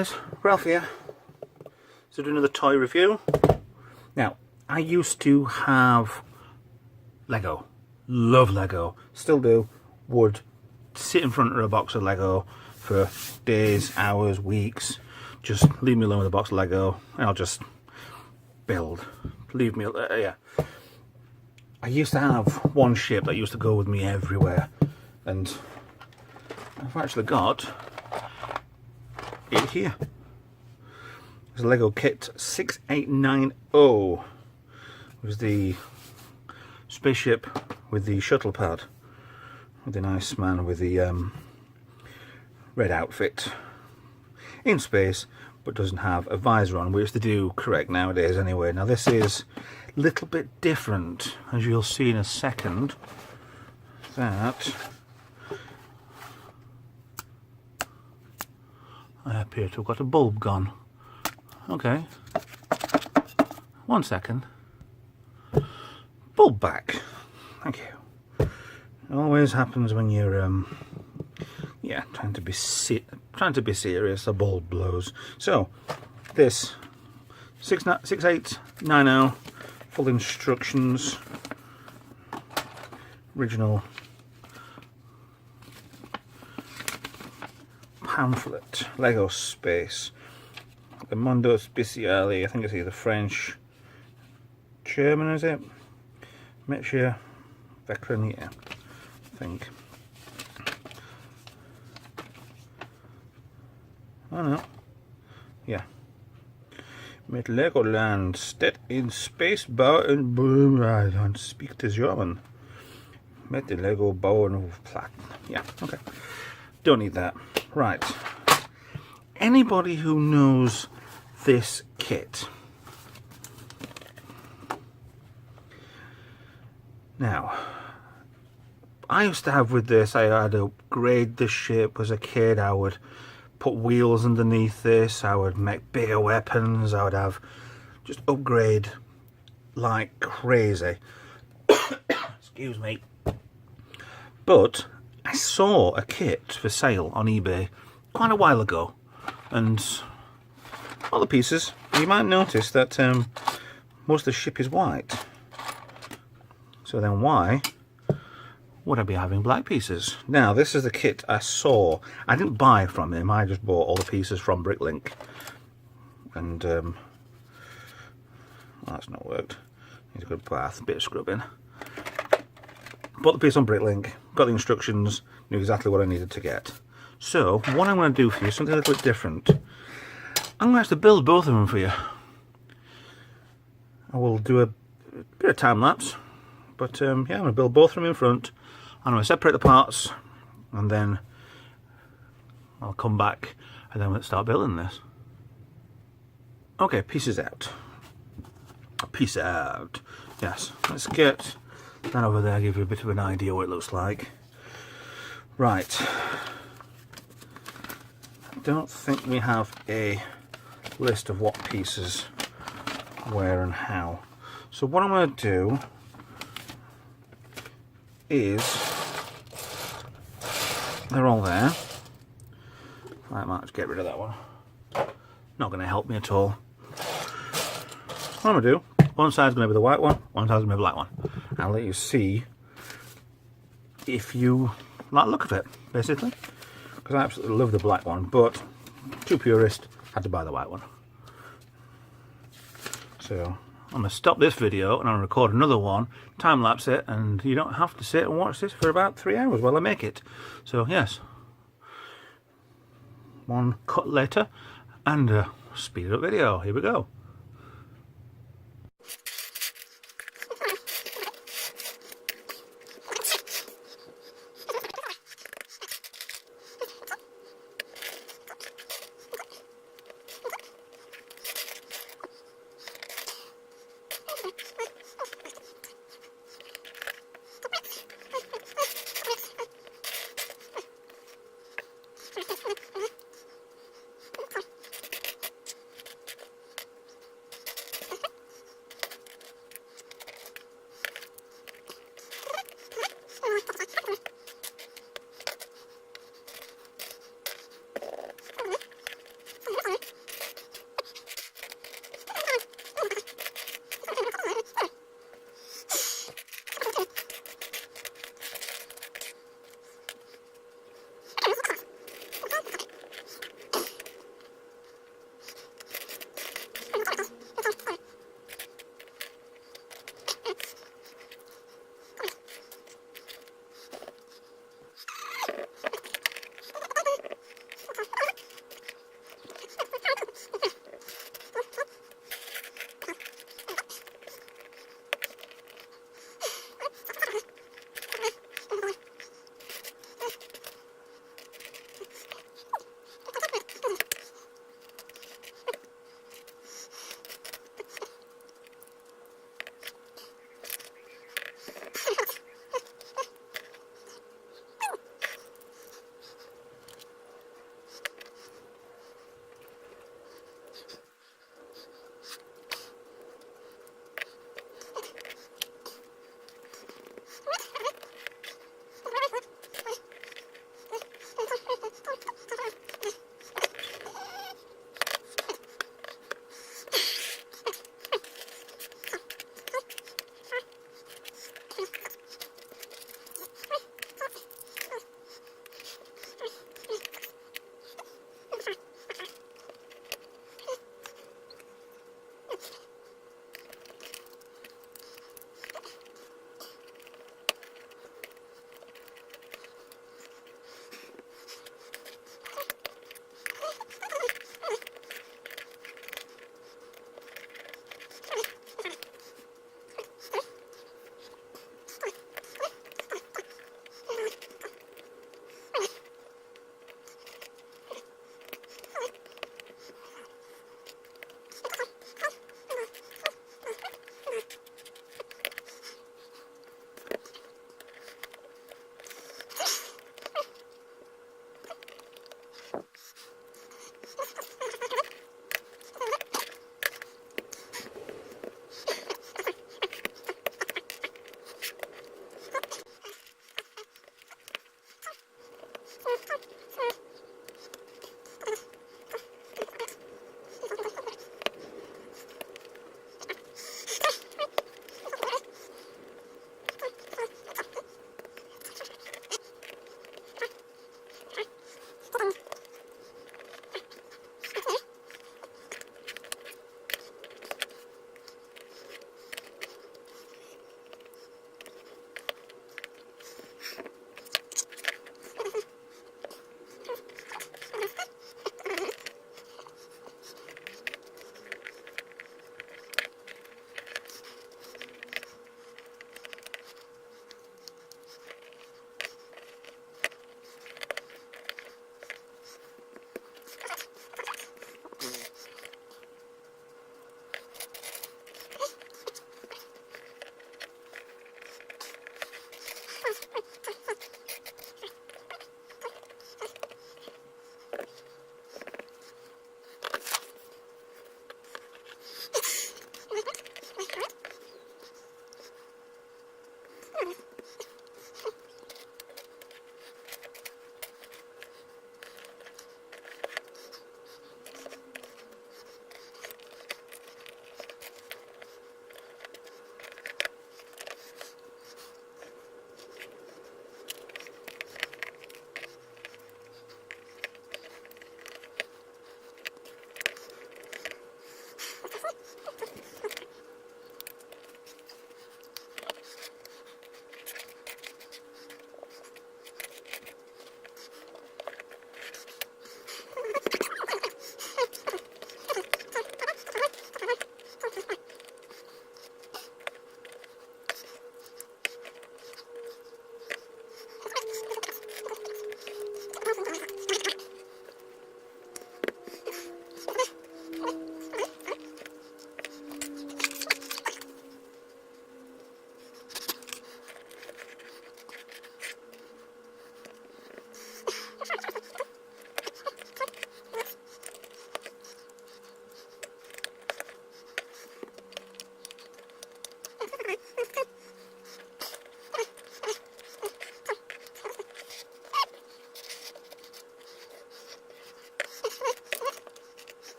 guys, Ralph here. So do another toy review. Now, I used to have Lego. Love Lego. Still do. Would sit in front of a box of Lego for days, hours, weeks. Just leave me alone with a box of Lego and I'll just build. Leave me, yeah. I used to have one ship that used to go with me everywhere. And I've actually got it here. It's a Lego Kit 6890. It was the spaceship with the shuttle pad, with the nice man with the red outfit in space, but doesn't have a visor on, which they do correct nowadays anyway. Now this is a little bit different, as you'll see in a second. That I appear to have got a bulb gone. Okay, 1 second. Bulb back. Thank you. It always happens when you're yeah, trying to be serious. A bulb blows. So this 6890, full instructions, original pamphlet, Lego Space, the Mondo Speciale. I think it's either French, German, is it? Metier Vecranier, I think. Oh no. Yeah. Mit Legoland steht in Space bauen. I don't speak the German. Mit the Lego bauen Platten. Yeah, okay. Don't need that. Right. Anybody who knows this kit. Now, I used to have with this, I had to upgrade the ship as a kid. I would put wheels underneath this, I would make bigger weapons, I would have just upgrade like crazy. Excuse me. But I saw a kit for sale on eBay quite a while ago, and all the pieces, you might notice that most of the ship is white. So then why would I be having black pieces? Now this is the kit I saw. I didn't buy from him, I just bought all the pieces from Bricklink. And well, that's not worked. Needs a good bath, bit of scrubbing. Bought the piece on Bricklink, got the instructions, knew exactly what I needed to get. So what I'm going to do for you is something a little bit different. I'm going to have to build both of them for you. I will do a bit of time lapse. But yeah, I'm going to build both of them in front. I'm going to separate the parts, and then I'll come back and then we'll start building this. Okay, pieces out. Piece out. Yes, let's get that over there, give you a bit of an idea what it looks like. Right. I don't think we have a list of what pieces, where and how. So what I'm going to do is, they're all there. I might just get rid of that one. Not going to help me at all. What I'm going to do, one side's going to be the white one, one side's going to be the black one. I'll let you see if you like the look of it, basically. Because I absolutely love the black one, but too purist, had to buy the white one. So I'm going to stop this video and I'll record another one, time lapse it, and you don't have to sit and watch this for about 3 hours while I make it. So yes, one cut later and a speeded up video. Here we go.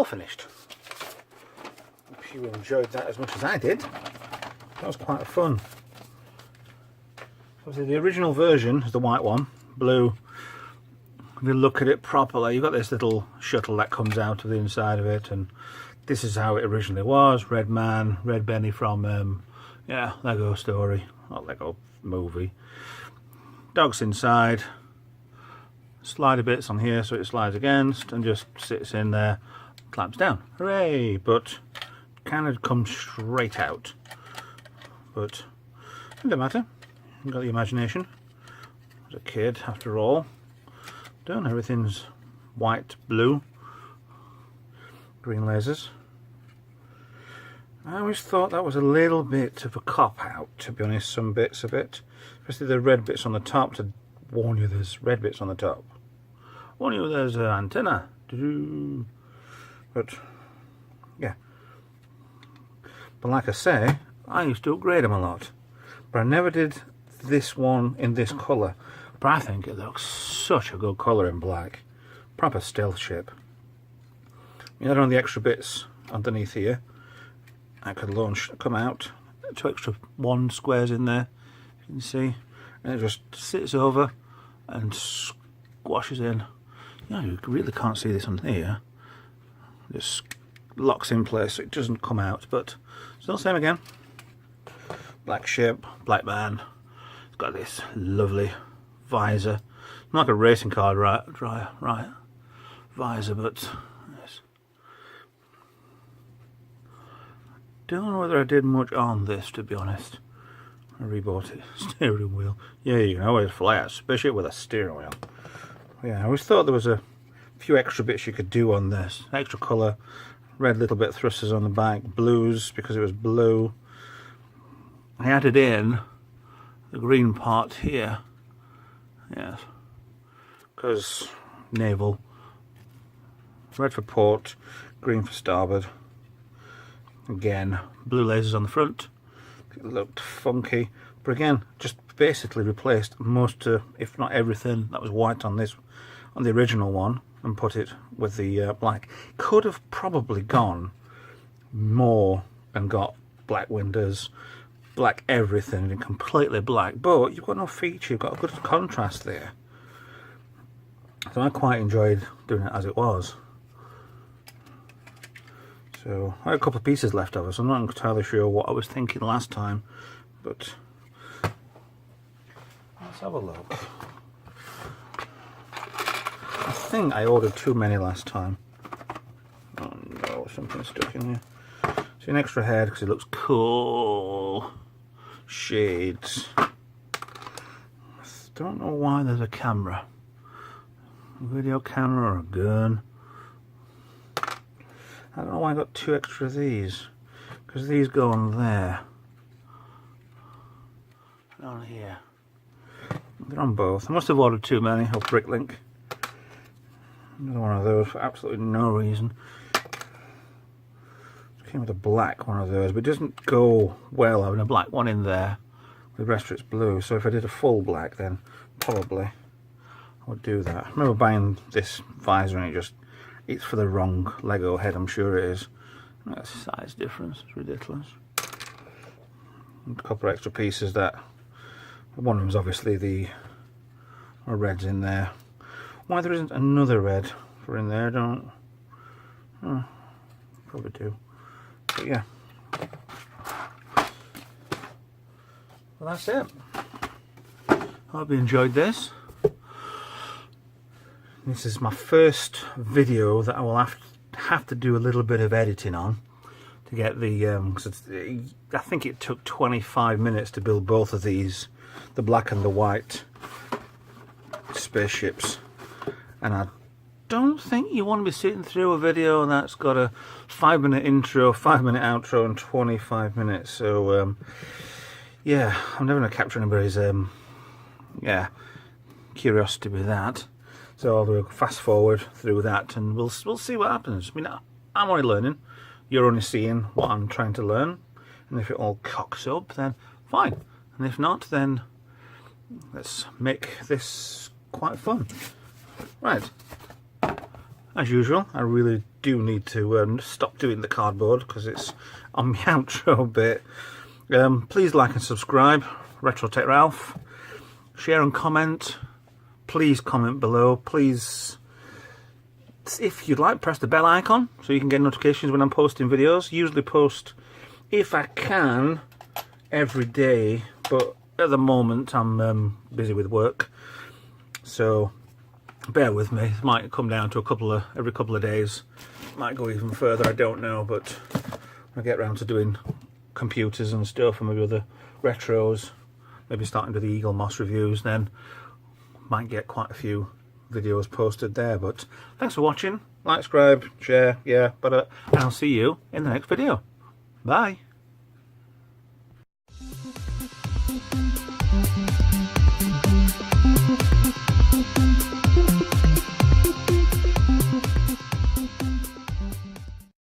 all finished. Hope you enjoyed that as much as I did. That was quite fun. Obviously the original version is the white one. Blue, if you look at it properly, you've got this little shuttle that comes out of the inside of it, and this is how it originally was. Red Man, Red Benny from yeah, Lego Story, not Lego Movie. Dog's inside, slider bits on here so it slides against and just sits in there, clamps down. Hooray! But kind of comes straight out. But it doesn't matter. You've got the imagination. As a kid, after all. Done. Everything's white, blue, green lasers. I always thought that was a little bit of a cop-out, to be honest, some bits of it. Especially the red bits on the top, to warn you there's red bits on the top. Warn you there's an antenna. But, yeah. But like I say, I used to upgrade them a lot. But I never did this one in this colour. But I think it looks such a good colour in black. Proper stealth ship. You add on the extra bits underneath here. I could come out, 2 extra 1 squares in there, you can see, and it just sits over and squashes in. You know, you really can't see this on here. Just locks in place so it doesn't come out, but still the same again. Black ship, black man. It's got this lovely visor. Not like a racing car right visor, but yes. Don't know whether I did much on this, to be honest. I rebought it. Steering wheel. Yeah, you can always fly a spaceship with a steering wheel. Yeah, I always thought there was a few extra bits you could do on this. Extra colour. Red little bit thrusters on the back. Blues, because it was blue. I added in the green part here. Yes. Because naval. Red for port. Green for starboard. Again, blue lasers on the front. It looked funky, but again, just basically replaced most, if not everything, that was white on this, on the original one, and put it with the black. Could have probably gone more and got black windows, black everything, and completely black. But you've got no feature. You've got a good contrast there. So I quite enjoyed doing it as it was. So I had a couple of pieces left of it, so I'm not entirely sure what I was thinking last time, but let's have a look. I think I ordered too many last time. Oh no, something's stuck in here. See, an extra head because it looks cool. Shades. I don't know why there's a camera. A video camera or a gun. I don't know why I got 2 extra of these, because these go on there, and on here. They're on both. I must have ordered too many off Bricklink. Another one of those for absolutely no reason. It came with a black one of those, but it doesn't go well having a black one in there. The rest of it's blue, so if I did a full black, then probably I would do that. I remember buying this visor and it's for the wrong Lego head, I'm sure it is. That's a size difference, it's ridiculous. And a couple of extra pieces that, one of them's obviously the red's in there. Why there isn't another red for in there, I don't, probably do. But yeah. Well, that's it. Hope you enjoyed this. This is my first video that I will have to do a little bit of editing on to get the, cause I think it took 25 minutes to build both of these, the black and the white spaceships, and I don't think you want to be sitting through a video that's got a 5-minute intro, 5-minute outro and 25 minutes, so yeah, I'm never going to capture anybody's yeah, curiosity with that. So I'll do a fast forward through that and we'll see what happens. I mean, I'm only learning, you're only seeing what I'm trying to learn, and if it all cocks up then fine, and if not then let's make this quite fun. Right, as usual, I really do need to stop doing the cardboard because it's on my outro bit. Please like and subscribe, Retro Tech Ralph. Share and comment. Please comment below. Please, if you'd like, press the bell icon so you can get notifications when I'm posting videos. Usually post, if I can, every day, but at the moment I'm busy with work, so bear with me. It might come down to every couple of days. Might go even further, I don't know, but I get around to doing computers and stuff and maybe other retros, maybe starting to the Eaglemoss reviews, then might get quite a few videos posted there. But thanks for watching. Like, subscribe, share, yeah, but I'll see you in the next video. Bye.